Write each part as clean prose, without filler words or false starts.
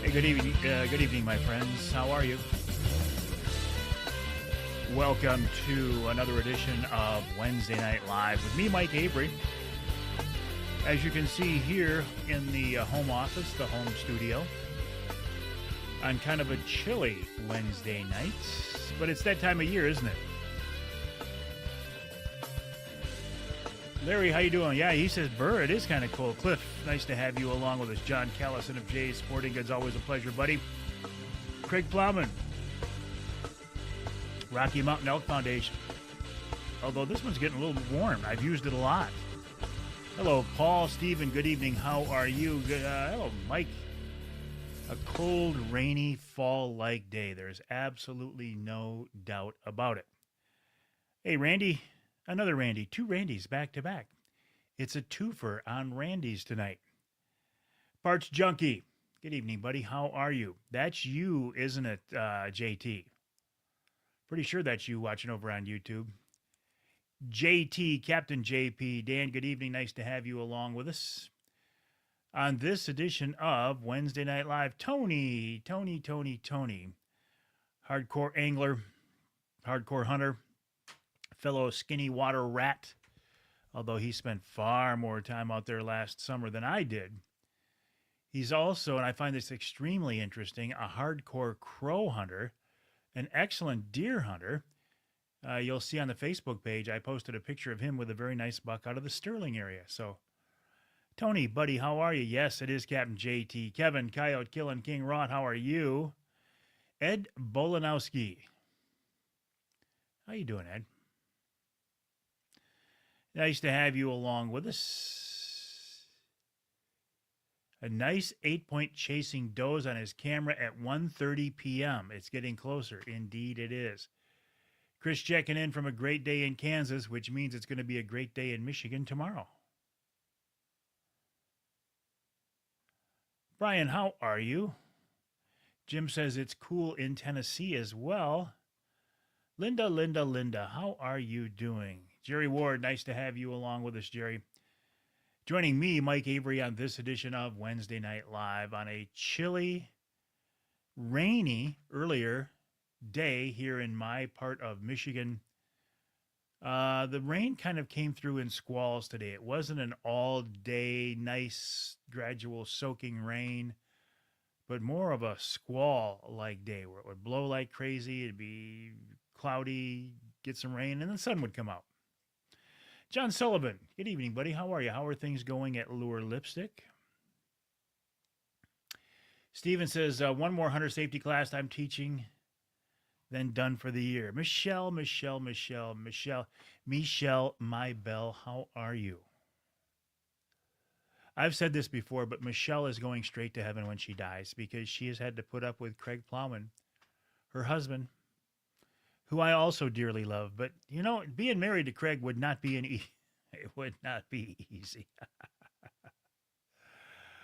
Hey, good evening, my friends. How are you? Welcome to another edition of Wednesday Night Live with me, Mike Avery. As you can see here in the home office, the home studio, on kind of a chilly Wednesday night, but it's that time of year, isn't it? Larry, how you doing? Yeah, he says, Burr, it is kind of cold. Cliff, nice to have you along with us. John Callison of Jay's Sporting Goods, always a pleasure, buddy. Craig Plowman, Rocky Mountain Elk Foundation. Although this one's getting a little warm. I've used it a lot. Hello, Paul, Stephen, good evening. How are you? Hello, Mike. A cold, rainy, fall-like day. There's absolutely no doubt about it. Hey, Randy. Another Randy, two Randys back to back. It's a twofer on Randy's tonight. Parts Junkie, good evening, buddy. How are you? That's you, isn't it, JT? Pretty sure that's you watching over on YouTube. JT, Captain JP, Dan, good evening. Nice to have you along with us. On this edition of Wednesday Night Live, Tony. Hardcore angler, hardcore hunter, fellow skinny water rat, although he spent far more time out there last summer than I did. He's also, and I find this extremely interesting, a hardcore crow hunter, an excellent deer hunter. You'll see on the Facebook page, I posted a picture of him with a very nice buck out of the Sterling area. So, Tony, buddy, how are you? Yes, it is Captain JT. Kevin, Coyote Killing King Rod, how are you? Ed Bolanowski. How you doing, Ed? Nice to have you along with us. A nice 8-point chasing does on his camera at 1:30 p.m. It's getting closer. Indeed, it is. Chris checking in from a great day in Kansas, which means it's going to be a great day in Michigan tomorrow. Brian, how are you? Jim says it's cool in Tennessee as well. Linda, how are you doing? Jerry Ward, nice to have you along with us, Jerry. Joining me, Mike Avery, on this edition of Wednesday Night Live on a chilly, rainy, earlier day here in my part of Michigan. The rain kind of came through in squalls today. It wasn't an all-day, nice, gradual soaking rain, but more of a squall-like day where it would blow like crazy. It'd be cloudy, get some rain, and the sun would come out. John Sullivan, good evening, buddy. How are you? How are things going at Lure Lipstick? Steven says, one more hunter safety class I'm teaching, then done for the year. Michelle, my belle, how are you? I've said this before, but Michelle is going straight to heaven when she dies because she has had to put up with Craig Plowman, her husband, who I also dearly love. But, you know, being married to Craig would not be it would not be easy.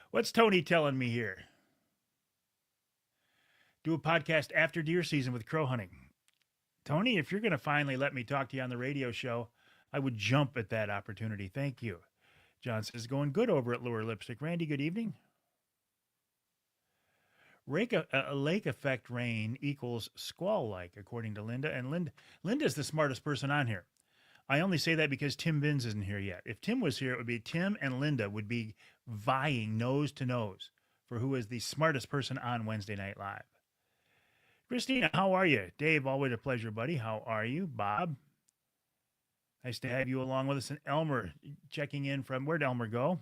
What's Tony telling me here? Do a podcast after deer season with crow hunting. Tony, if you're going to finally let me talk to you on the radio show, I would jump at that opportunity. Thank you. John says, going good over at Lure Lipstick. Randy, good evening. Lake effect rain equals squall-like, according to Linda. And Linda's the smartest person on here. I only say that because Tim Binns isn't here yet. If Tim was here, it would be Tim and Linda would be vying nose to nose for who is the smartest person on Wednesday Night Live. Christina, how are you? Dave, always a pleasure, buddy. How are you? Bob, nice to have you along with us. And Elmer checking in from, where'd Elmer go?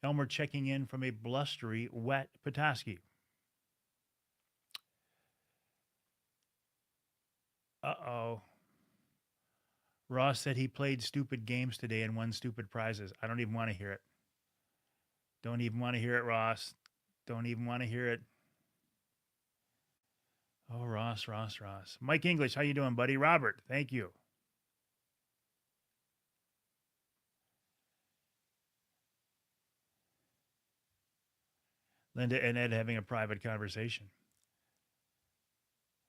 Elmer checking in from a blustery, wet Petoskey. Uh-oh. Ross said he played stupid games today and won stupid prizes. I don't even want to hear it. Don't even want to hear it, Ross. Don't even want to hear it. Oh, Ross. Mike English, how you doing, buddy? Robert, thank you. Linda and Ed having a private conversation.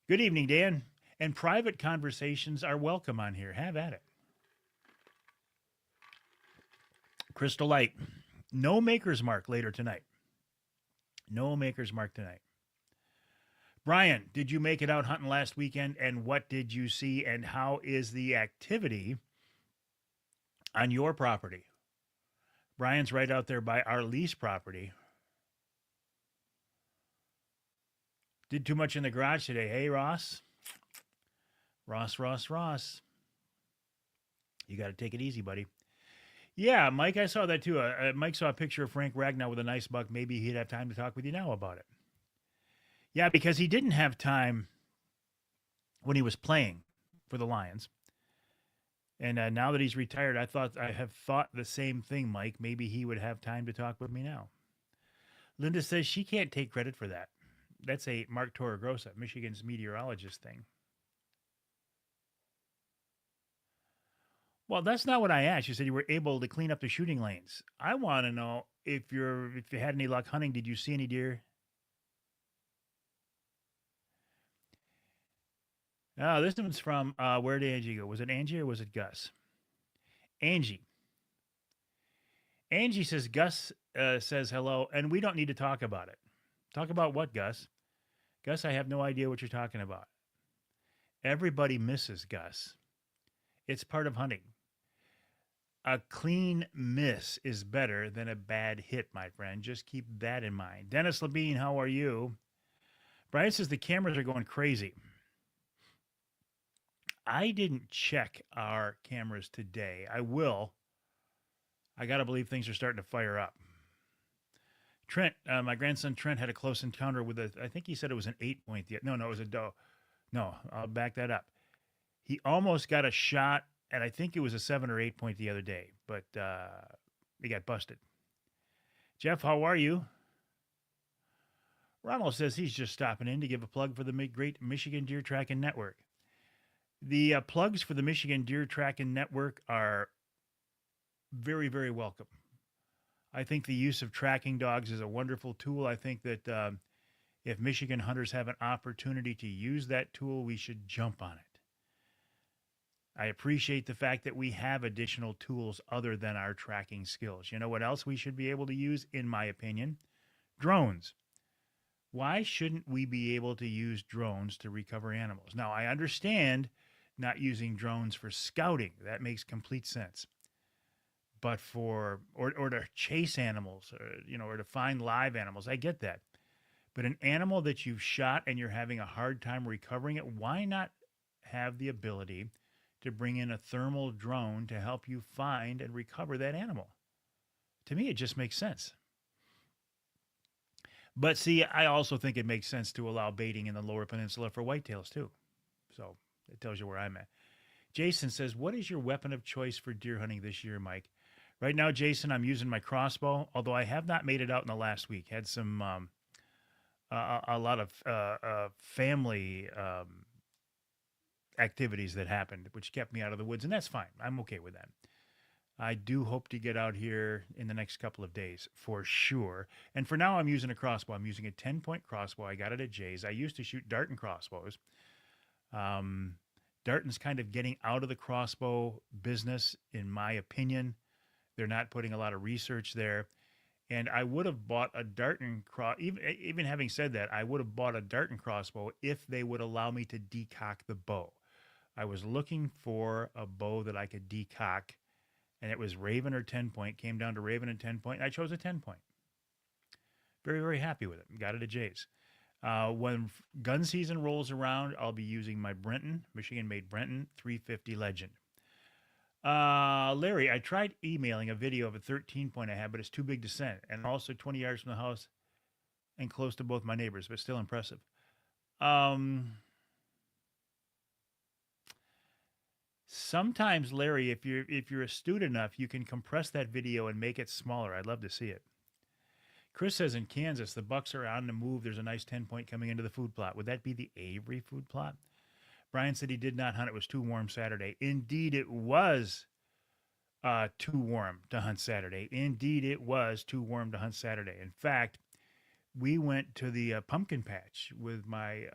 Good evening, Dan. And private conversations are welcome on here. Have at it. Crystal Light. No Maker's Mark later tonight. No Maker's Mark tonight. Brian, did you make it out hunting last weekend? And what did you see? And how is the activity on your property? Brian's right out there by our lease property. Did too much in the garage today. Hey, Ross. Ross. You got to take it easy, buddy. Yeah, Mike, I saw that too. Mike saw a picture of Frank Ragnow with a nice buck. Maybe he'd have time to talk with you now about it. Yeah, because he didn't have time when he was playing for the Lions. And now that he's retired, I have thought the same thing, Mike. Maybe he would have time to talk with me now. Linda says she can't take credit for that. That's a Mark Torregrossa, Michigan's meteorologist thing. Well, that's not what I asked. You said you were able to clean up the shooting lanes. I want to know if you had any luck hunting. Did you see any deer? Oh, this one's from where did Angie go? Was it Angie or was it Gus? Angie. Angie says Gus says hello, and we don't need to talk about it. Talk about what, Gus? Gus, I have no idea what you're talking about. Everybody misses Gus. It's part of hunting. A clean miss is better than a bad hit, my friend. Just keep that in mind. Dennis Labine, how are you? Brian says the cameras are going crazy. I didn't check our cameras today. I will. I got to believe things are starting to fire up. Trent, my grandson Trent had a close encounter with I think he said it was an 8-point. No, it was a doe. No, I'll back that up. He almost got a shot, and I think it was a 7 or 8-point the other day, but he got busted. Jeff, how are you? Ronald says he's just stopping in to give a plug for the great Michigan Deer Tracking Network. The plugs for the Michigan Deer Tracking Network are very, very welcome. I think the use of tracking dogs is a wonderful tool. I think that if Michigan hunters have an opportunity to use that tool, we should jump on it. I appreciate the fact that we have additional tools other than our tracking skills. You know what else we should be able to use, in my opinion? Drones. Why shouldn't we be able to use drones to recover animals? Now, I understand not using drones for scouting. That makes complete sense. But or to chase animals, or to find live animals, I get that. But an animal that you've shot and you're having a hard time recovering it, why not have the ability to bring in a thermal drone to help you find and recover that animal? To me, it just makes sense. But see, I also think it makes sense to allow baiting in the Lower Peninsula for whitetails too. So it tells you where I'm at. Jason says, what is your weapon of choice for deer hunting this year, Mike? Right now, Jason, I'm using my crossbow, although I have not made it out in the last week. Had some a lot of family activities that happened, which kept me out of the woods, and that's fine. I'm okay with that. I do hope to get out here in the next couple of days for sure. And for now, I'm using a crossbow. I'm using a 10-point crossbow. I got it at Jay's. I used to shoot Darton crossbows. Darton's kind of getting out of the crossbow business, in my opinion. They're not putting a lot of research there. And I would have bought a Darton even having said that, I would have bought a Darton crossbow if they would allow me to decock the bow. I was looking for a bow that I could decock, and it was Raven or 10-point. Came down to Raven and 10-point. I chose a 10-point. Very, very happy with it. Got it at Jay's. When gun season rolls around, I'll be using my Brenton, Michigan-made Brenton 350 Legend. Larry, I tried emailing a video of a 13-point I had, but it's too big to send. And also 20 yards from the house and close to both my neighbors, but still impressive. Sometimes, Larry, if you're astute enough, you can compress that video and make it smaller. I'd love to see it. Chris says in Kansas, the bucks are on the move. There's a nice 10-point coming into the food plot. Would that be the Avery food plot? Brian said he did not hunt. It was too warm Saturday. Indeed, it was too warm to hunt Saturday. Indeed, it was too warm to hunt Saturday. In fact, we went to the pumpkin patch with my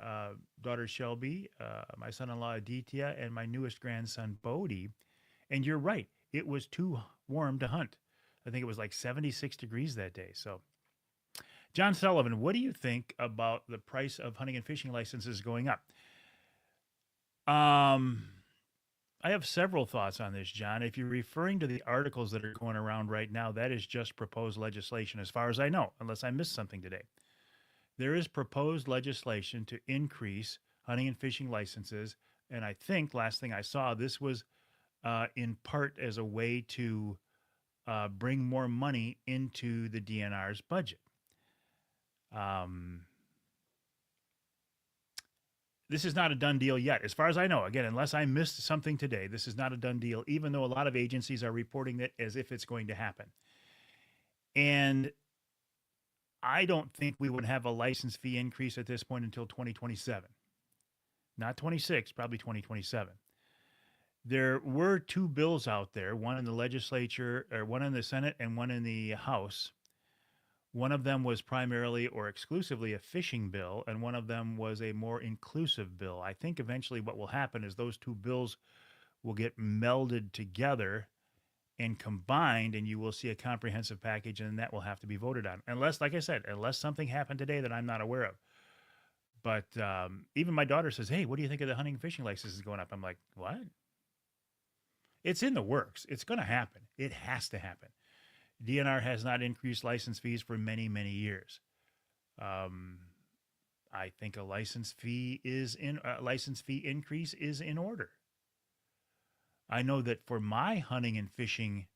daughter Shelby, my son-in-law Aditya, and my newest grandson Bodie. And you're right. It was too warm to hunt. I think it was like 76 degrees that day. So John Sullivan, what do you think about the price of hunting and fishing licenses going up? Um, I have several thoughts on this, John. If you're referring to the articles that are going around right now, that is just proposed legislation, as far as I know, unless I missed something today. There is proposed legislation to increase hunting and fishing licenses. And I think, last thing I saw, this was in part as a way to bring more money into the DNR's budget. Um, this is not a done deal yet. As far as I know, again, unless I missed something today, this is not a done deal, even though a lot of agencies are reporting it as if it's going to happen. And I don't think we would have a license fee increase at this point until 2027. Not 26, probably 2027. There were two bills out there, one in the legislature, or one in the Senate and one in the House. One of them was primarily or exclusively a fishing bill, and one of them was a more inclusive bill. I think eventually what will happen is those two bills will get melded together and combined, and you will see a comprehensive package, and that will have to be voted on. Unless, like I said, unless something happened today that I'm not aware of. But even my daughter says, "Hey, what do you think of the hunting and fishing licenses going up?" I'm like, "What?" It's in the works. It's going to happen. It has to happen. DNR has not increased license fees for many, many years. I think a license fee increase is in order. I know that for my hunting and fishing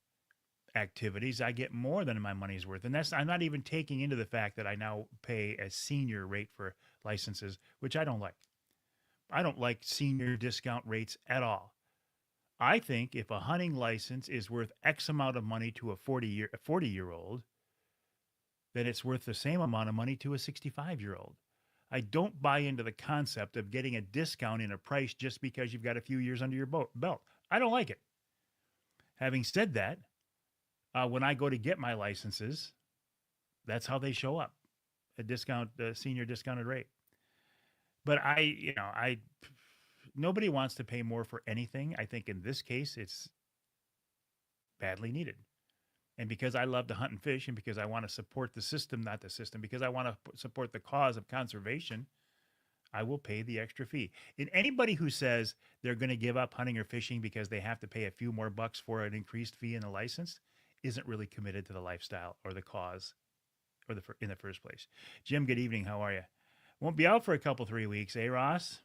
activities, I get more than my money's worth, and I'm not even taking into the fact that I now pay a senior rate for licenses, which I don't like. I don't like senior discount rates at all. I think if a hunting license is worth X amount of money to a 40-year-old, then it's worth the same amount of money to a 65-year-old. I don't buy into the concept of getting a discount in a price just because you've got a few years under your belt. I don't like it. Having said that, when I go to get my licenses, that's how they show up, a senior discounted rate. But nobody wants to pay more for anything. I think in this case, it's badly needed. And because I love to hunt and fish, and because I want to support the system, not the system, because I want to support the cause of conservation, I will pay the extra fee. And anybody who says they're going to give up hunting or fishing because they have to pay a few more bucks for an increased fee in a license isn't really committed to the lifestyle or the cause or in the first place. Jim, good evening. How are you? Won't be out for a couple, 3 weeks, eh, Ross?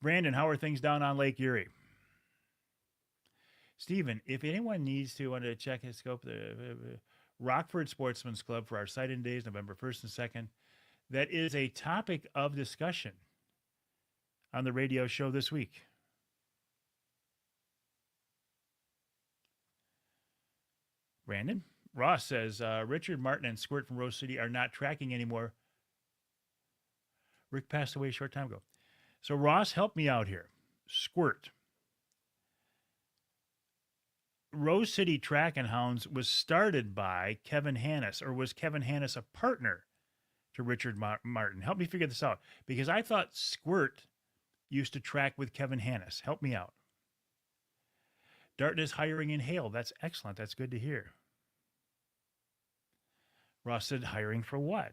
Brandon, how are things down on Lake Erie? Stephen, if anyone needs to want to check his scope, the Rockford Sportsman's Club for our sight-in days, November 1st and 2nd, that is a topic of discussion on the radio show this week. Brandon? Ross says, Richard Martin and Squirt from Rose City are not tracking anymore. Rick passed away a short time ago. So Ross, help me out here. Squirt. Rose City Track and Hounds was started by Kevin Hannis, or was Kevin Hannis a partner to Richard Martin? Help me figure this out, because I thought Squirt used to track with Kevin Hannis. Help me out. Darton is hiring in Hale. That's excellent. That's good to hear. Ross said, hiring for what?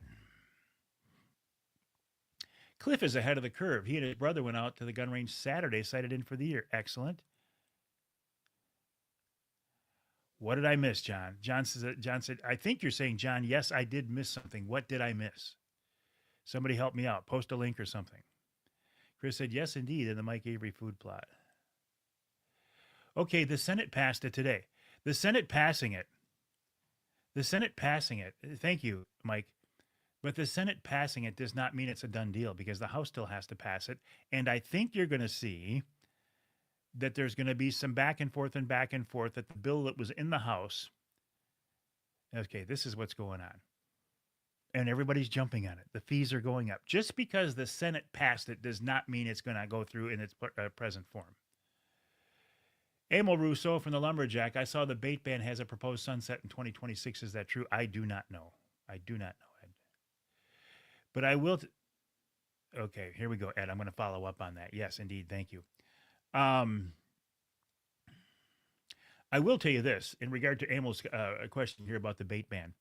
Cliff is ahead of the curve. He and his brother went out to the gun range Saturday, sighted in for the year. Excellent. What did I miss, John? John said, I think you're saying, John, yes, I did miss something. What did I miss? Somebody help me out. Post a link or something. Chris said, yes, indeed, in the Mike Avery food plot. Okay, the Senate passed it today. The Senate passing it. Thank you, Mike. But the Senate passing it does not mean it's a done deal, because the House still has to pass it. And I think you're going to see that there's going to be some back and forth that the bill that was in the House, okay, this is what's going on. And everybody's jumping on it. The fees are going up. Just because the Senate passed it does not mean it's going to go through in its present form. Emil Rousseau from the Lumberjack, I saw the bait ban has a proposed sunset in 2026. Is that true? I do not know. But I will. Okay, here we go, Ed. I'm going to follow up on that. Yes, indeed. Thank you. I will tell you this in regard to Emil's question here about the bait ban.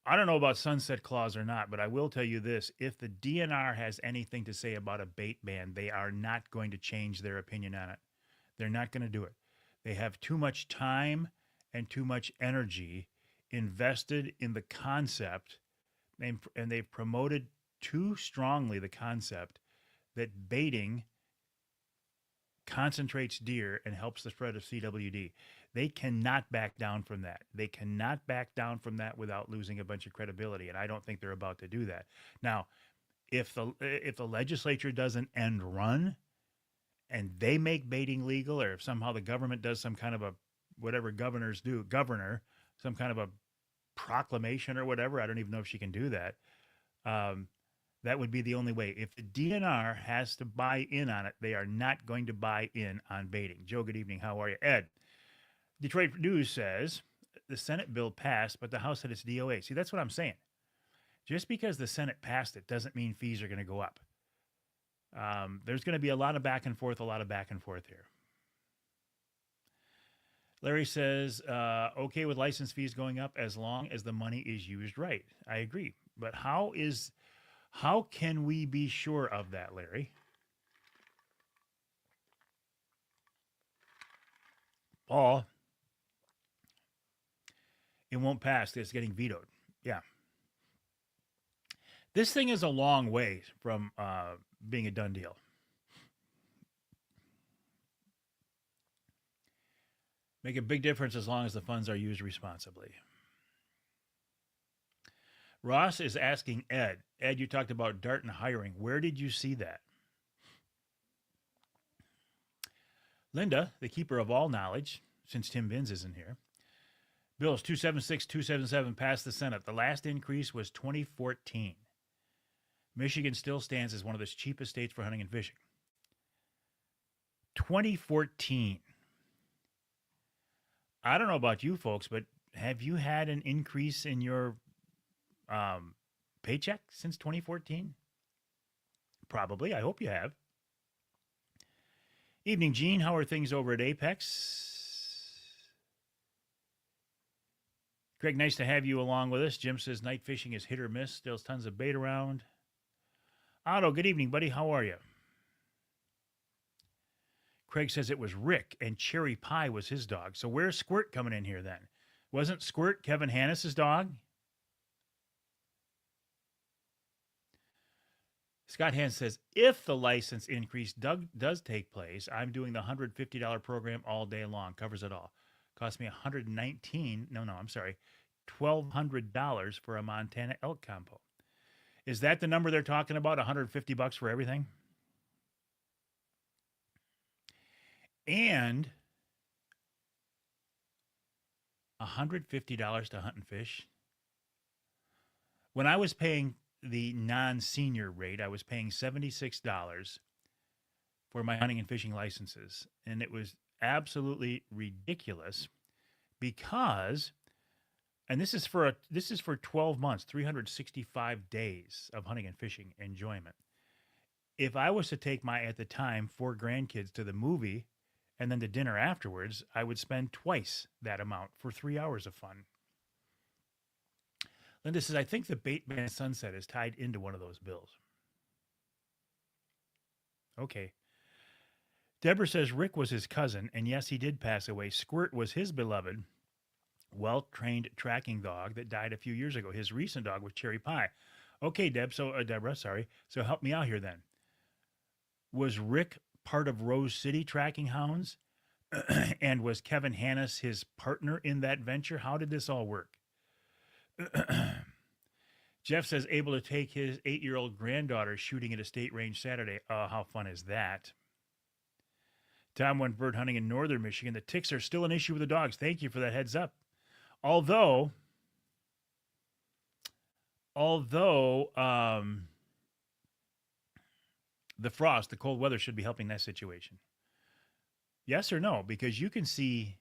I don't know about sunset clause or not, but I will tell you this. If the DNR has anything to say about a bait ban, they are not going to change their opinion on it. They're not going to do it. They have too much time and too much energy invested in the concept, and they've promoted too strongly the concept that baiting concentrates deer and helps the spread of CWD. They cannot back down from that. They cannot back down from that without losing a bunch of credibility, and I don't think they're about to do that. Now, if the legislature doesn't end run and they make baiting legal, or if somehow the government does some kind of a whatever governors do, some kind of a proclamation or whatever, I don't even know if she can do that. That would be the only way. If the DNR has to buy in on it, they are not going to buy in on baiting. Joe, good evening. How are you? Ed, Detroit News says the Senate bill passed, but the House had its DOA. See, that's what I'm saying. Just because the Senate passed it doesn't mean fees are going to go up. There's going to be a lot of back and forth here. Larry says, okay with license fees going up as long as the money is used right. I agree. But how can we be sure of that, Larry? Paul, it won't pass. It's getting vetoed. Yeah. This thing is a long way from being a done deal. Make a big difference as long as the funds are used responsibly. Ross is asking Ed. Ed, you talked about Dart and hiring. Where did you see that? Linda, the keeper of all knowledge, since Tim Vins isn't here. Bills 276, 277 passed the Senate. The last increase was 2014. Michigan still stands as one of the cheapest states for hunting and fishing. 2014. I don't know about you folks, but have you had an increase in your paycheck since 2014? Probably. I hope you have. Evening, Gene. How are things over at Apex? Greg, nice to have you along with us. Jim says night fishing is hit or miss. Still tons of bait around. Otto, good evening, buddy. How are you? Craig says it was Rick and Cherry Pie was his dog. So where's Squirt coming in here then? Wasn't Squirt Kevin Hannis's dog? Scott Hans says, if the license increase does take place, I'm doing the $150 program all day long. Covers it all. Cost me $1,200 for a Montana elk compo. Is that the number they're talking about? $150 for everything? And $150 to hunt and fish. When I was paying the non-senior rate, I was paying $76 for my hunting and fishing licenses. And it was absolutely ridiculous because, and this is for 12 months, 365 days of hunting and fishing enjoyment. If I was to take my, at the time, 4 grandkids to the movie and then to dinner afterwards, I would spend twice that amount for 3 hours of fun. Linda says, I think the bait ban sunset is tied into one of those bills. Okay. Deborah says Rick was his cousin, and yes, he did pass away. Squirt was his beloved, well-trained tracking dog that died a few years ago. His recent dog was Cherry Pie. Okay, Deborah, sorry. So help me out here then. Was Rick part of Rose City Tracking Hounds? And was Kevin Hannis his partner in that venture? How did this all work? Jeff says, able to take his 8-year-old granddaughter shooting at a state range Saturday. Oh, how fun is that? Tom went bird hunting in northern Michigan. The ticks are still an issue with the dogs. Thank you for that heads up. Although the frost, the cold weather should be helping that situation. Yes or no? Because you can see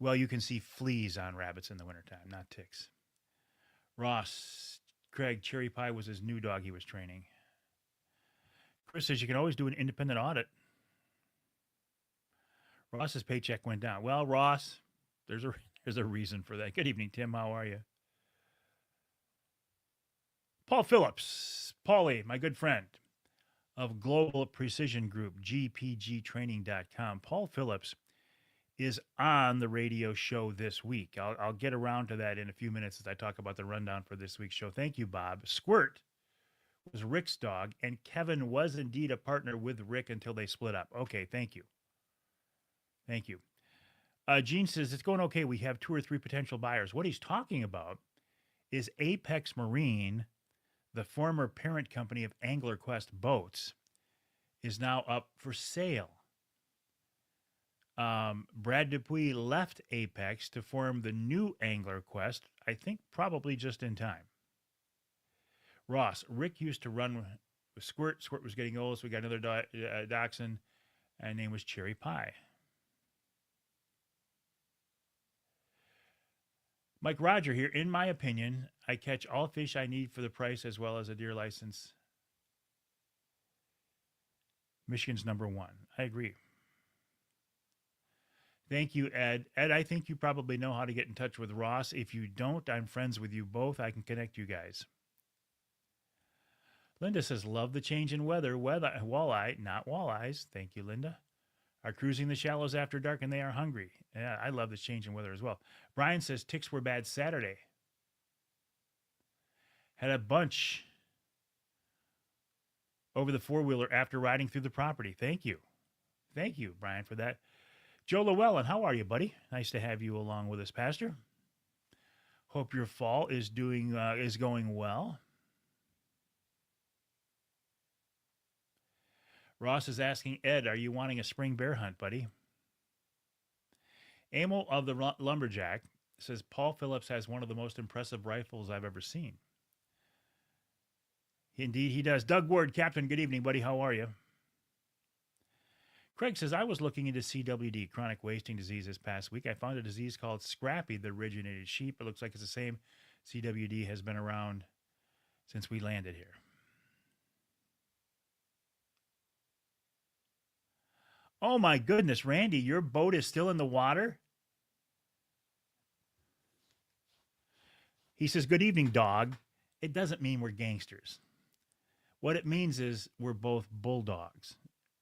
fleas on rabbits in the wintertime, not ticks. Ross, Craig, Cherry Pie was his new dog he was training. Chris says you can always do an independent audit. Ross's paycheck went down. Well, Ross, there's a reason for that. Good evening, Tim. How are you? Paul Phillips, Paulie, my good friend of Global Precision Group, gpgtraining.com. Paul Phillips is on the radio show this week. I'll get around to that in a few minutes as I talk about the rundown for this week's show. Thank you, Bob. Squirt was Rick's dog, and Kevin was indeed a partner with Rick until they split up. Okay, thank you. Thank you. Gene says, it's going okay. We have 2 or 3 potential buyers. What he's talking about is Apex Marine, the former parent company of Angler Quest Boats, is now up for sale. Brad Dupuis left Apex to form the new Angler Quest, I think probably just in time. Ross, Rick used to run with Squirt. Squirt was getting old, so we got another dachshund, and name was Cherry Pie. Mike Roger here. In my opinion, I catch all fish I need for the price as well as a deer license. Michigan's number 1. I agree. Thank you, Ed. Ed, I think you probably know how to get in touch with Ross. If you don't, I'm friends with you both. I can connect you guys. Linda says, love the change in weather. Walleye, not walleyes. Thank you, Linda. Are cruising the shallows after dark and they are hungry. Yeah, I love the change in weather as well. Brian says, ticks were bad Saturday. Had a bunch over the four-wheeler after riding through the property. Thank you. Thank you, Brian, for that. Joe Llewellyn, how are you, buddy? Nice to have you along with us, Pastor. Hope your fall is going well. Ross is asking, Ed, are you wanting a spring bear hunt, buddy? Emil of the Lumberjack says, Paul Phillips has one of the most impressive rifles I've ever seen. Indeed, he does. Doug Ward, Captain, good evening, buddy. How are you? Craig says, I was looking into CWD, chronic wasting disease, this past week. I found a disease called scrappy that originated sheep. It looks like it's the same. CWD has been around since we landed here. Oh, my goodness, Randy, your boat is still in the water? He says, good evening, dog. It doesn't mean we're gangsters. What it means is we're both bulldogs.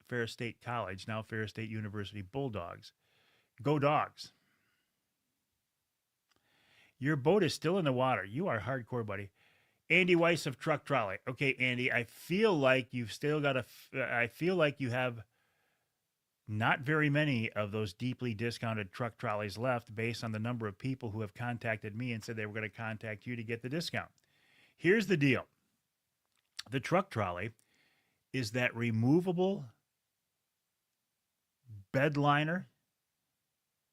Ferris State College, now Ferris State University Bulldogs. Go Dogs. Your boat is still in the water. You are hardcore, buddy. Andy Weiss of Truck Trolley. Okay, Andy, I feel like you've still got I feel like you have not very many of those deeply discounted truck trolleys left based on the number of people who have contacted me and said they were going to contact you to get the discount. Here's the deal. The truck trolley is that removable bed liner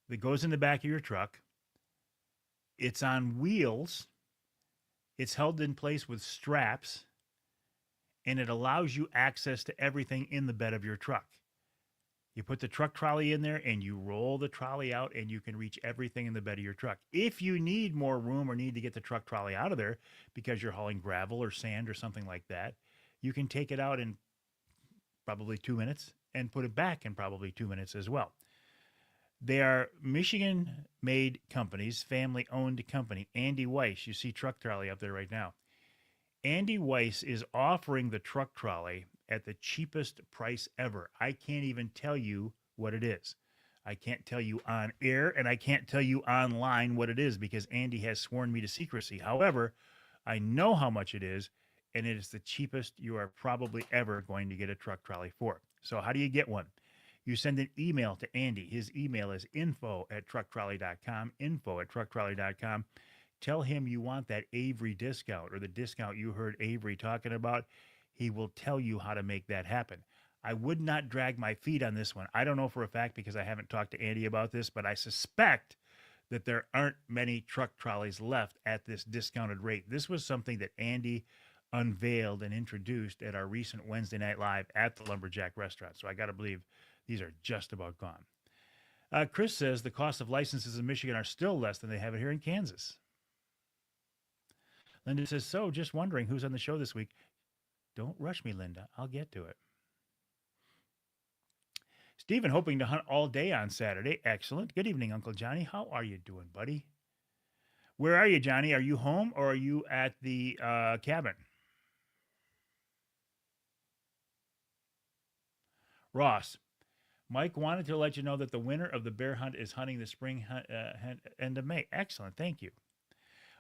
that goes in the back of your truck. It's on wheels. It's held in place with straps, and it allows you access to everything in the bed of your truck. You put the truck trolley in there and you roll the trolley out and you can reach everything in the bed of your truck. If you need more room or need to get the truck trolley out of there because you're hauling gravel or sand or something like that, you can take it out in probably 2 minutes and put it back in probably 2 minutes as well. They are Michigan-made companies, family-owned company. Andy Weiss, you see truck trolley up there right now. Andy Weiss is offering the truck trolley at the cheapest price ever. I can't even tell you what it is. I can't tell you on air, and I can't tell you online what it is because Andy has sworn me to secrecy. However, I know how much it is, and it is the cheapest you are probably ever going to get a truck trolley for. So how do you get one? You send an email to Andy. His email is info@trucktrolley.com, info@trucktrolley.com. Tell him you want that Avery discount or the discount you heard Avery talking about. He will tell you how to make that happen. I would not drag my feet on this one. I don't know for a fact because I haven't talked to Andy about this, but I suspect that there aren't many truck trolleys left at this discounted rate. This was something that Andy unveiled and introduced at our recent Wednesday Night Live at the Lumberjack restaurant. So I got to believe these are just about gone. Chris says the cost of licenses in Michigan are still less than they have it here in Kansas. Linda says, so just wondering who's on the show this week. Don't rush me, Linda. I'll get to it. Stephen, hoping to hunt all day on Saturday. Excellent. Good evening, Uncle Johnny. How are you doing, buddy? Where are you, Johnny? Are you home or are you at the cabin? Ross, Mike wanted to let you know that the winner of the bear hunt is hunting the spring end of May. Excellent. Thank you.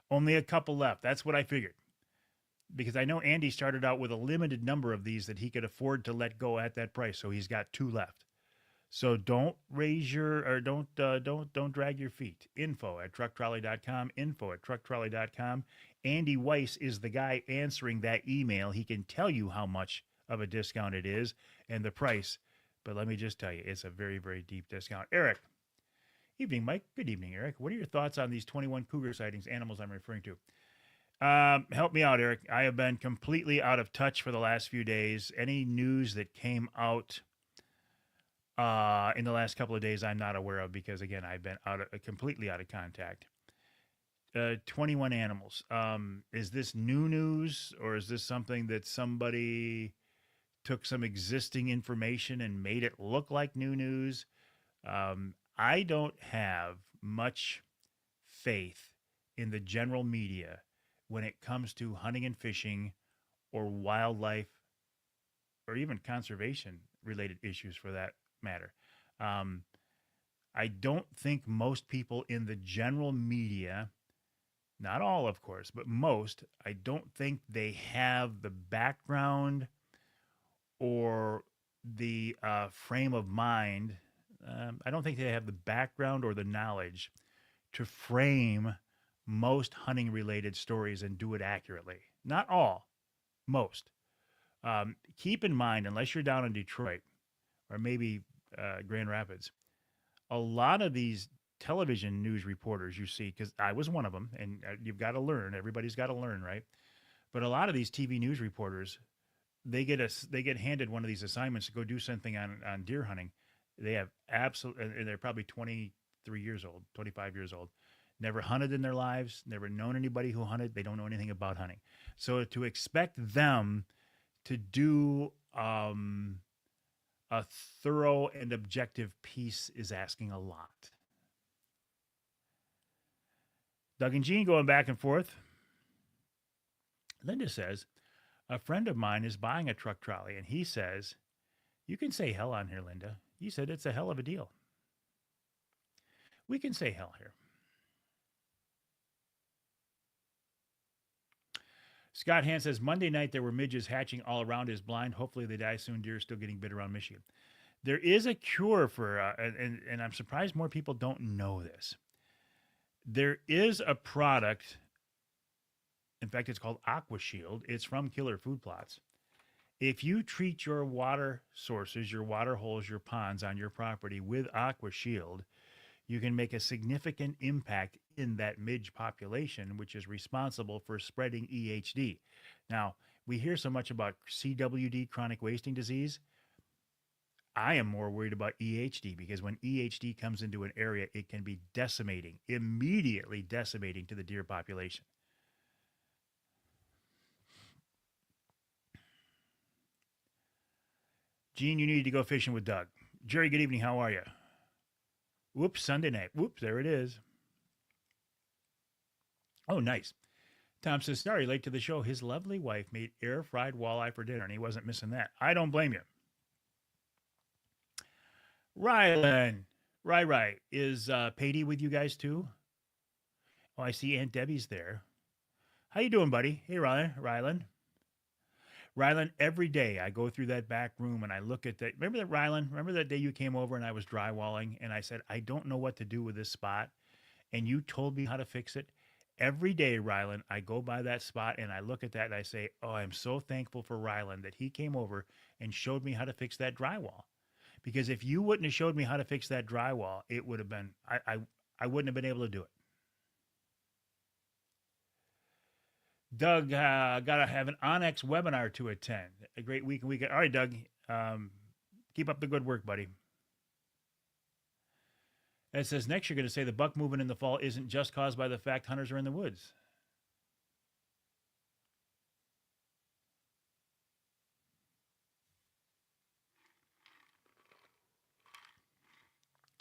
Only a couple left. That's what I figured. Because I know Andy started out with a limited number of these that he could afford to let go at that price. So he's got 2 left. So don't raise your or don't drag your feet. Info@trucktrolley.com. Info@trucktrolley.com. Andy Weiss is the guy answering that email. He can tell you how much of a discount it is and the price. But let me just tell you, it's a very, very deep discount. Eric. Evening, Mike. Good evening, Eric. What are your thoughts on these 21 cougar sightings, animals I'm referring to? Help me out, Eric. I have been completely out of touch for the last few days. Any news that came out in the last couple of days, I'm not aware of because, again, I've been completely out of contact. 21 animals. Is this new news, or is this something that somebody took some existing information and made it look like new news? I don't have much faith in the general media when it comes to hunting and fishing or wildlife or even conservation related issues for that matter. I don't think most people in the general media, not all of course, but most, I don't think they have the background or the frame of mind. I don't think they have the background or the knowledge to frame most hunting related stories and do it accurately. Not all, most. Keep in mind, unless you're down in Detroit or maybe Grand Rapids, a lot of these television news reporters you see, because I was one of them, and you've got to learn. Everybody's got to learn, right? But a lot of these TV news reporters, they get handed one of these assignments to go do something on deer hunting. They have and they're probably 23 years old, 25 years old, never hunted in their lives, never known anybody who hunted. They don't know anything about hunting. So to expect them to do a thorough and objective piece is asking a lot. Doug and Jean going back and forth. Linda says, a friend of mine is buying a truck trolley, and he says, you can say hell on here, Linda. He said it's a hell of a deal. We can say hell here. Scott Hand says, Monday night there were midges hatching all around his blind. Hopefully they die soon. Deer still getting bit around Michigan. There is a cure for, and I'm surprised more people don't know this. There is a product, in fact, it's called AquaShield. It's from Killer Food Plots. If you treat your water sources, your water holes, your ponds on your property with AquaShield, you can make a significant impact in that midge population, which is responsible for spreading EHD. Now, we hear so much about CWD, chronic wasting disease. I am more worried about EHD because when EHD comes into an area, it can be decimating, immediately decimating to the deer population. Gene, you need to go fishing with Doug. Jerry, good evening. How are you? Whoops, Sunday night. Whoops, there it is. Oh, nice. Tom says, sorry, late to the show. His lovely wife made air-fried walleye for dinner, and he wasn't missing that. I don't blame you. Rylan. Right. Is Patty with you guys too? Oh, I see Aunt Debbie's there. How you doing, buddy? Hey, Rylan. Rylan, every day I go through that back room and I look at that. Remember that, Rylan? Remember that day you came over and I was drywalling and I said, I don't know what to do with this spot. And you told me how to fix it. Every day, Rylan, I go by that spot and I look at that and I say, oh, I'm so thankful for Rylan that he came over and showed me how to fix that drywall. Because if you wouldn't have showed me how to fix that drywall, it would have been, I wouldn't have been able to do it. Doug, got to have an Onyx webinar to attend. A great week and weekend. All right, Doug, keep up the good work, buddy. It says, next you're going to say the buck movement in the fall isn't just caused by the fact hunters are in the woods.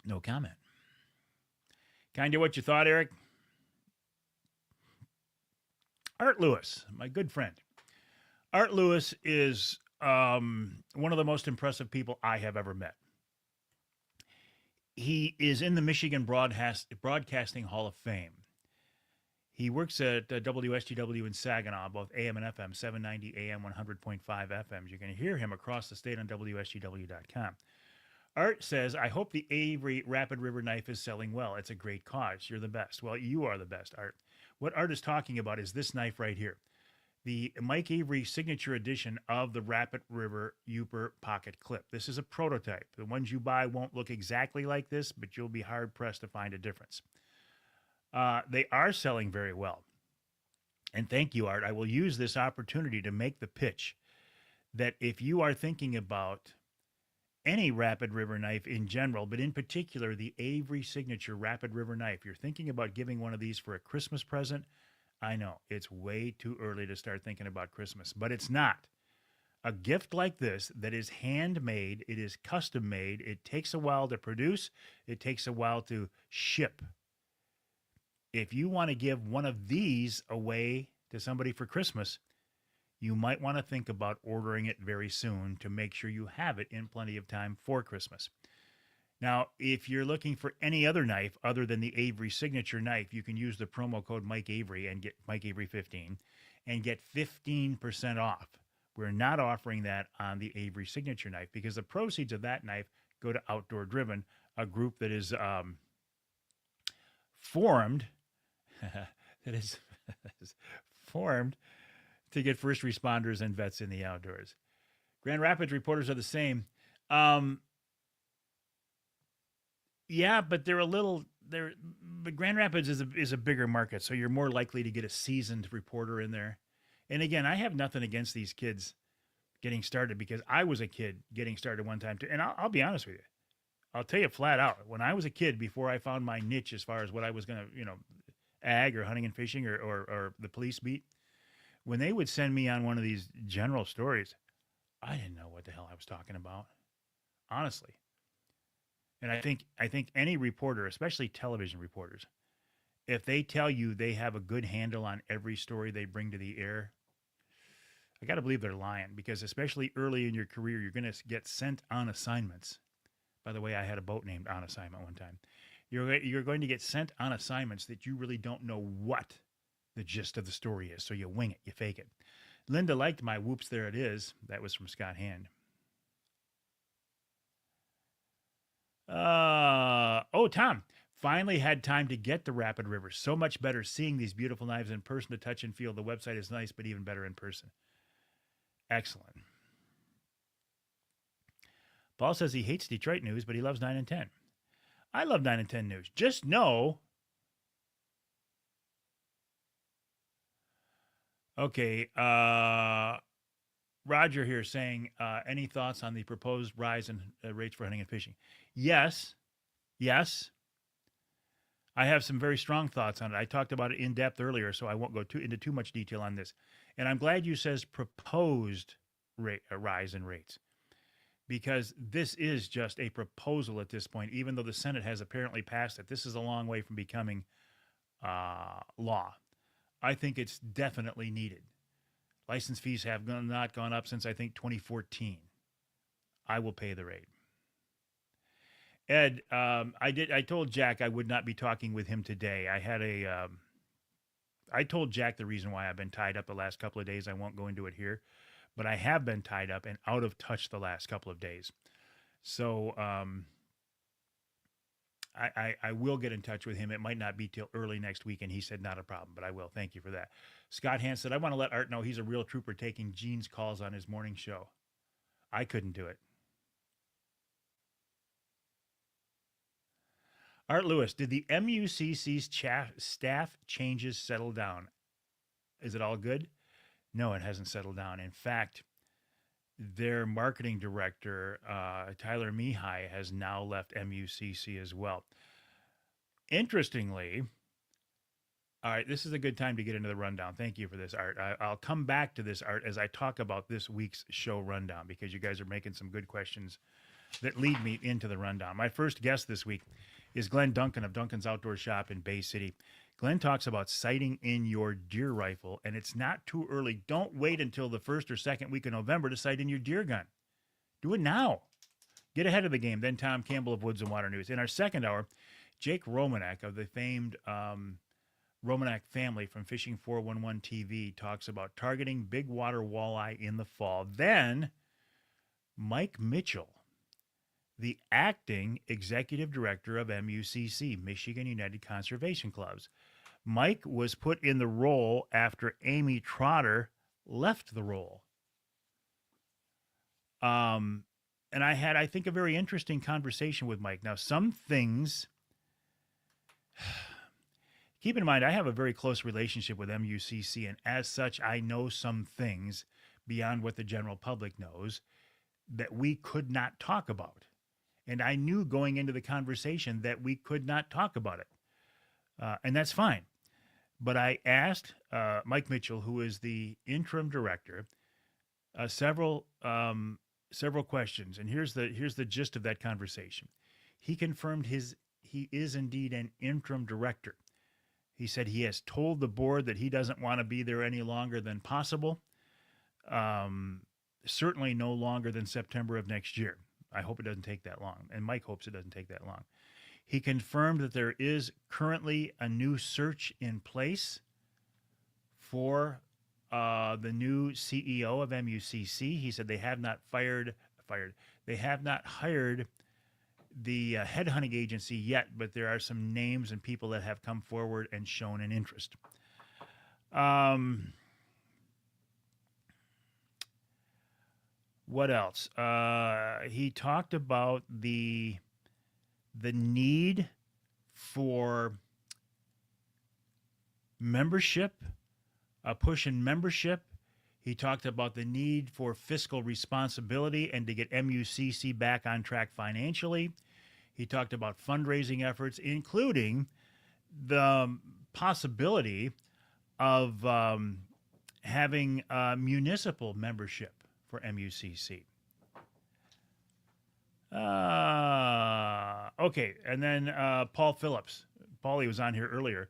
No comment. Kind of what you thought, Eric? Art Lewis, my good friend. Art Lewis is one of the most impressive people I have ever met. He is in the Michigan Broadcasting Hall of Fame. He works at WSGW in Saginaw, both AM and FM, 790 AM, 100.5 FMs. You can hear him across the state on WSGW.com. Art says, I hope the Avery Rapid River knife is selling well. It's a great cause. You're the best. Well, you are the best, Art. What Art is talking about is this knife right here. The Mike Avery signature edition of the Rapid River Uper Pocket Clip. This is a prototype. The ones you buy won't look exactly like this, but you'll be hard-pressed to find a difference. They are selling very well. And thank you, Art. I will use this opportunity to make the pitch that if you are thinking about any Rapid River knife in general, but in particular the Avery Signature Rapid River knife, you're thinking about giving one of these for a Christmas present, I know, it's way too early to start thinking about Christmas, but it's not. A gift like this that is handmade, it is custom made, it takes a while to produce, it takes a while to ship. If you want to give one of these away to somebody for Christmas, you might want to think about ordering it very soon to make sure you have it in plenty of time for Christmas. Now, if you're looking for any other knife other than the Avery Signature knife, you can use the promo code Mike Avery and get Mike Avery 15 and get 15% off. We're not offering that on the Avery Signature knife because the proceeds of that knife go to Outdoor Driven, a group that is formed formed to get first responders and vets in the outdoors. Grand Rapids reporters are the same. Yeah, but but Grand Rapids is a bigger market, so you're more likely to get a seasoned reporter in there. And again, I have nothing against these kids getting started because I was a kid getting started one time too. And I'll be honest with you. I'll tell you flat out, when I was a kid, before I found my niche as far as what I was going to, ag or hunting and fishing or the police beat, when they would send me on one of these general stories, I didn't know what the hell I was talking about, honestly. And I think any reporter, especially television reporters, if they tell you they have a good handle on every story they bring to the air, I got to believe they're lying because especially early in your career, you're going to get sent on assignments. By the way, I had a boat named On Assignment one time. You're going to get sent on assignments that you really don't know what the gist of the story is. So you wing it, you fake it. Linda liked my whoops, there it is. That was from Scott Hand. Tom, finally had time to get to Rapid River. So much better seeing these beautiful knives in person to touch and feel. The website is nice, but even better in person. Excellent. Paul says he hates Detroit news, but he loves 9 and 10. I love 9 and 10 news. Just know. Okay. Roger here saying, any thoughts on the proposed rise in rates for hunting and fishing? Yes. I have some very strong thoughts on it. I talked about it in depth earlier, so I won't go into too much detail on this. And I'm glad you says proposed rise in rates, because this is just a proposal at this point. Even though the Senate has apparently passed it, this is a long way from becoming law. I think it's definitely needed. License fees have not gone up since, I think, 2014. I will pay the rate. Ed, I told Jack I would not be talking with him today. I told Jack the reason why I've been tied up the last couple of days. I won't go into it here, but I have been tied up and out of touch the last couple of days. So I will get in touch with him. It might not be till early next week, and he said not a problem, but I will. Thank you for that. Scott Hans said, I want to let Art know he's a real trooper taking Gene's calls on his morning show. I couldn't do it. Art Lewis, did the MUCC's staff changes settle down? Is it all good? No, it hasn't settled down. In fact, their marketing director, Tyler Mihai, has now left MUCC as well. Interestingly, all right, this is a good time to get into the rundown. Thank you for this, Art. I'll come back to this, Art, as I talk about this week's show rundown, because you guys are making some good questions that lead me into the rundown. My first guest this week is Glenn Duncan of Duncan's Outdoor Shop in Bay City. Glenn talks about sighting in your deer rifle, and it's not too early. Don't wait until the first or second week of November to sight in your deer gun. Do it now. Get ahead of the game. Then Tom Campbell of Woods and Water News. In our second hour, Jake Romanek of the famed Romanek family from Fishing 411 TV talks about targeting big water walleye in the fall. Then Mike Mitchell, the acting executive director of MUCC, Michigan United Conservation Clubs. Mike was put in the role after Amy Trotter left the role. And I had, I think, a very interesting conversation with Mike. Now, some things, keep in mind, I have a very close relationship with MUCC, and as such, I know some things beyond what the general public knows that we could not talk about. And I knew going into the conversation that we could not talk about it. And that's fine. But I asked Mike Mitchell, who is the interim director, several questions, and here's the gist of that conversation. He confirmed he is indeed an interim director. He said he has told the board that he doesn't want to be there any longer than possible. Certainly no longer than September of next year. I hope it doesn't take that long, and Mike hopes it doesn't take that long. He confirmed that there is currently a new search in place for the new CEO of MUCC. He said they have not they have not hired the headhunting agency yet, but there are some names and people that have come forward and shown an interest. What else? He talked about the need for membership, a push in membership. He talked about the need for fiscal responsibility and to get MUCC back on track financially. He talked about fundraising efforts, including the possibility of having municipal membership for MUCC. Okay, and then Paul Phillips. Paulie was on here earlier.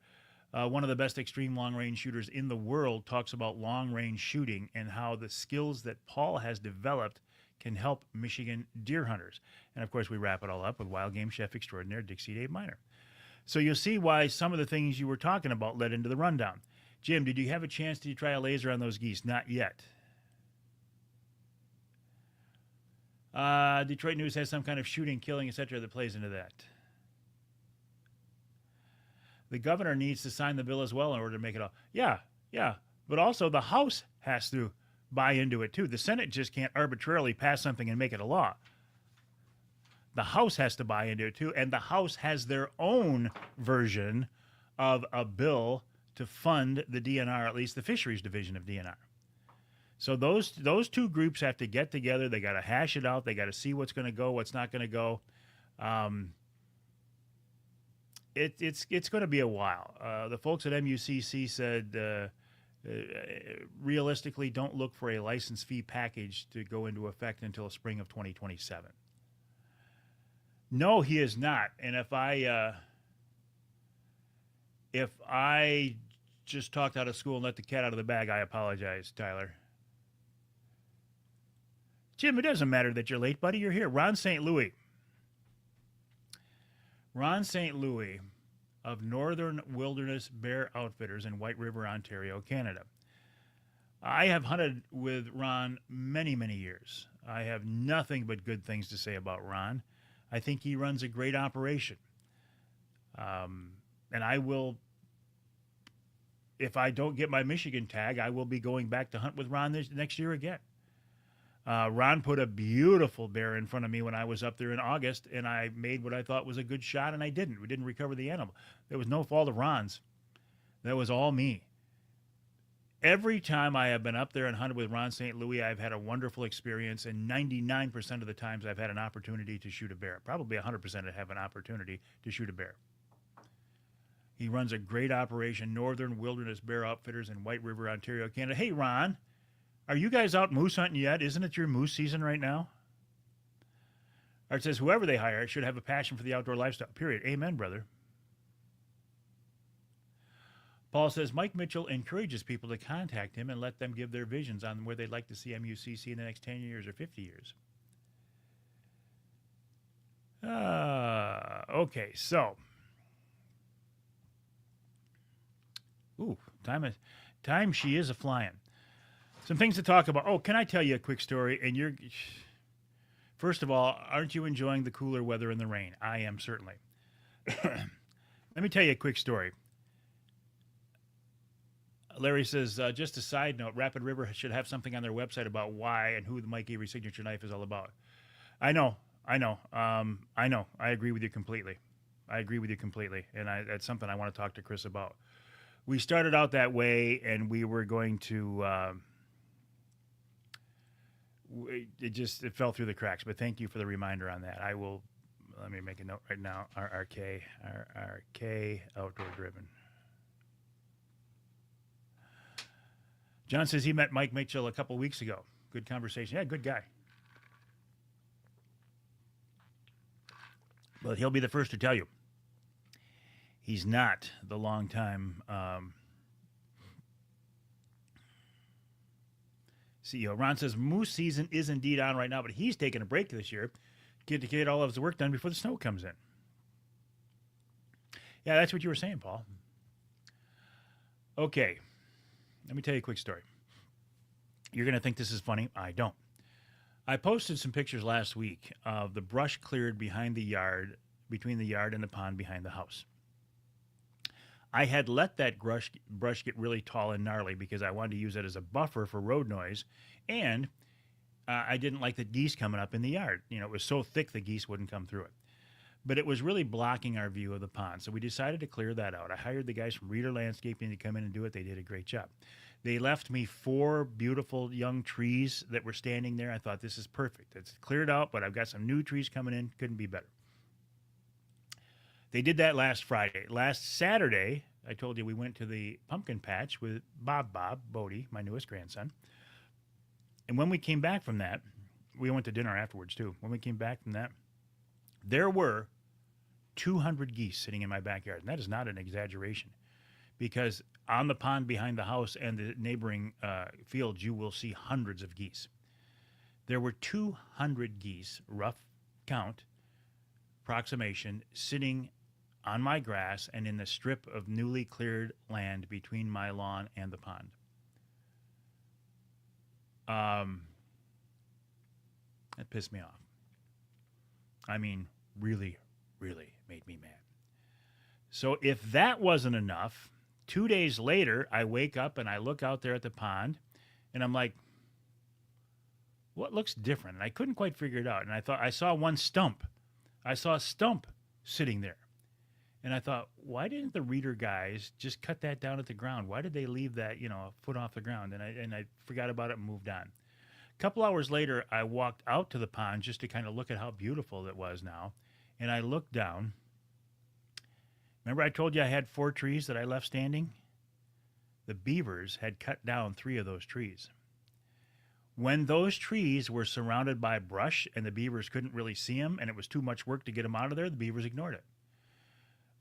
One of the best extreme long-range shooters in the world, talks about long-range shooting and how the skills that Paul has developed can help Michigan deer hunters. And, of course, we wrap it all up with wild game chef extraordinaire Dixie Dave Miner. So you'll see why some of the things you were talking about led into the rundown. Jim, did you have a chance to try a laser on those geese? Not yet. Detroit News has some kind of shooting, killing, etc. that plays into that. The governor needs to sign the bill as well in order to make it all. Yeah. But also the House has to buy into it too. The Senate just can't arbitrarily pass something and make it a law. The House has to buy into it too, and the House has their own version of a bill to fund the DNR, at least the fisheries division of DNR. So those two groups have to get together. They got to hash it out. They got to see what's going to go, what's not going to go. It's going to be a while. The folks at MUCC said, realistically, don't look for a license fee package to go into effect until spring of 2027. No, he is not. And if I just talked out of school and let the cat out of the bag, I apologize, Tyler. Jim, it doesn't matter that you're late, buddy. You're here. Ron St. Louis of Northern Wilderness Bear Outfitters in White River, Ontario, Canada. I have hunted with Ron many, many years. I have nothing but good things to say about Ron. I think he runs a great operation. And I will, if I don't get my Michigan tag, I will be going back to hunt with Ron next year again. Ron put a beautiful bear in front of me when I was up there in August, and I made what I thought was a good shot, and I didn't. We didn't recover the animal. There was no fault of Ron's. That was all me. Every time I have been up there and hunted with Ron St. Louis, I've had a wonderful experience, and 99% of the times I've had an opportunity to shoot a bear. Probably 100% I have an opportunity to shoot a bear. He runs a great operation, Northern Wilderness Bear Outfitters in White River, Ontario, Canada. Hey, Ron. Are you guys out moose hunting yet? Isn't it your moose season right now? Art says, whoever they hire should have a passion for the outdoor lifestyle. Period. Amen, brother. Paul says Mike Mitchell encourages people to contact him and let them give their visions on where they'd like to see MUCC in the next 10 years or 50 years. Okay, so. Ooh, time she is a-flying. Some things to talk about. Oh, can I tell you a quick story? And first of all, aren't you enjoying the cooler weather and the rain? I am, certainly. Let me tell you a quick story. Larry says, just a side note, Rapid River should have something on their website about why and who the Mike Avery signature knife is all about. I know. I agree with you completely. And that's something I want to talk to Chris about. We started out that way, and we were going to... It fell through the cracks, but thank you for the reminder on that. Let me make a note right now. RRK Outdoor Driven. John says he met Mike Mitchell a couple weeks ago. Good conversation. Yeah, good guy. But he'll be the first to tell you he's not the long-time CEO. Ron says moose season is indeed on right now, but he's taking a break this year to get all of his work done before the snow comes in. Yeah, that's what you were saying, Paul. Okay, let me tell you a quick story. You're going to think this is funny. I don't. I posted some pictures last week of the brush cleared behind the yard, between the yard and the pond behind the house. I had let that brush get really tall and gnarly because I wanted to use it as a buffer for road noise, and I didn't like the geese coming up in the yard. You know, it was so thick the geese wouldn't come through it. But it was really blocking our view of the pond, so we decided to clear that out. I hired the guys from Reader Landscaping to come in and do it. They did a great job. They left me 4 beautiful young trees that were standing there. I thought, this is perfect. It's cleared out, but I've got some new trees coming in. Couldn't be better. They did that last Friday. Last Saturday, I told you we went to the pumpkin patch with Bob Bodie, my newest grandson. And when we came back from that, we went to dinner afterwards too. When we came back from that, there were 200 geese sitting in my backyard. And that is not an exaggeration, because on the pond behind the house and the neighboring fields, you will see hundreds of geese. There were 200 geese, rough count, approximation, sitting on my grass and in the strip of newly cleared land between my lawn and the pond. That pissed me off. I mean, really, really made me mad. So if that wasn't enough, 2 days later, I wake up and I look out there at the pond, and I'm like, what looks different? And I couldn't quite figure it out. And I thought, I saw one stump. I saw a stump sitting there. And I thought, why didn't the Reader guys just cut that down at the ground? Why did they leave that, a foot off the ground? And I forgot about it and moved on. A couple hours later, I walked out to the pond just to kind of look at how beautiful it was now. And I looked down. Remember I told you I had 4 trees that I left standing? The beavers had cut down 3 of those trees. When those trees were surrounded by brush and the beavers couldn't really see them and it was too much work to get them out of there, the beavers ignored it.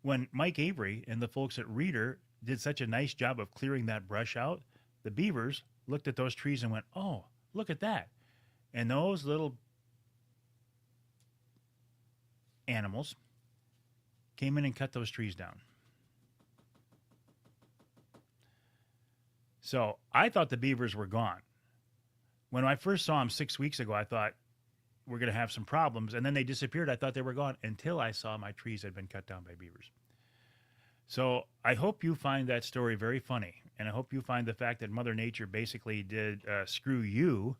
When Mike Avery and the folks at Reader did such a nice job of clearing that brush out, the beavers looked at those trees and went, oh, look at that. And those little animals came in and cut those trees down. So I thought the beavers were gone. When I first saw them 6 weeks ago, I thought we're going to have some problems. And then they disappeared. I thought they were gone until I saw my trees had been cut down by beavers. So I hope you find that story very funny. And I hope you find the fact that Mother Nature basically did screw you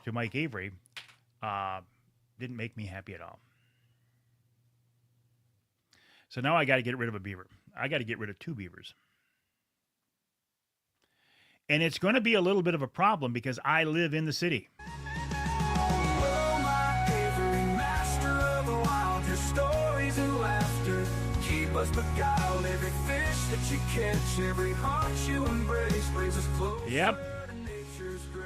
to Mike Avery didn't make me happy at all. So now I got to get rid of a beaver. I got to get rid of 2 beavers. And it's going to be a little bit of a problem because I live in the city. Yep.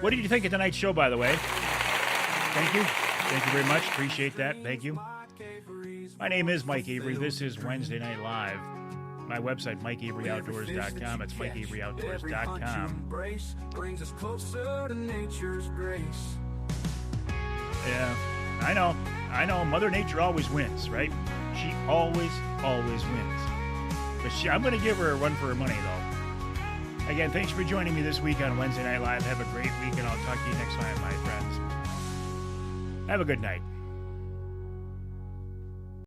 What did you think of tonight's show, by the way? Thank you. Thank you very much. Appreciate that. Thank you. My name is Mike Avery. This is Wednesday Night Live. my website, MikeAveryOutdoors.com. It's MikeAveryOutdoors.com. Brings us closer to nature's grace. Yeah, I know. Mother Nature always wins, right? She always wins. But I'm going to give her a run for her money, though. Again, thanks for joining me this week on Wednesday Night Live. Have a great week, and I'll talk to you next time, my friends. Have a good night.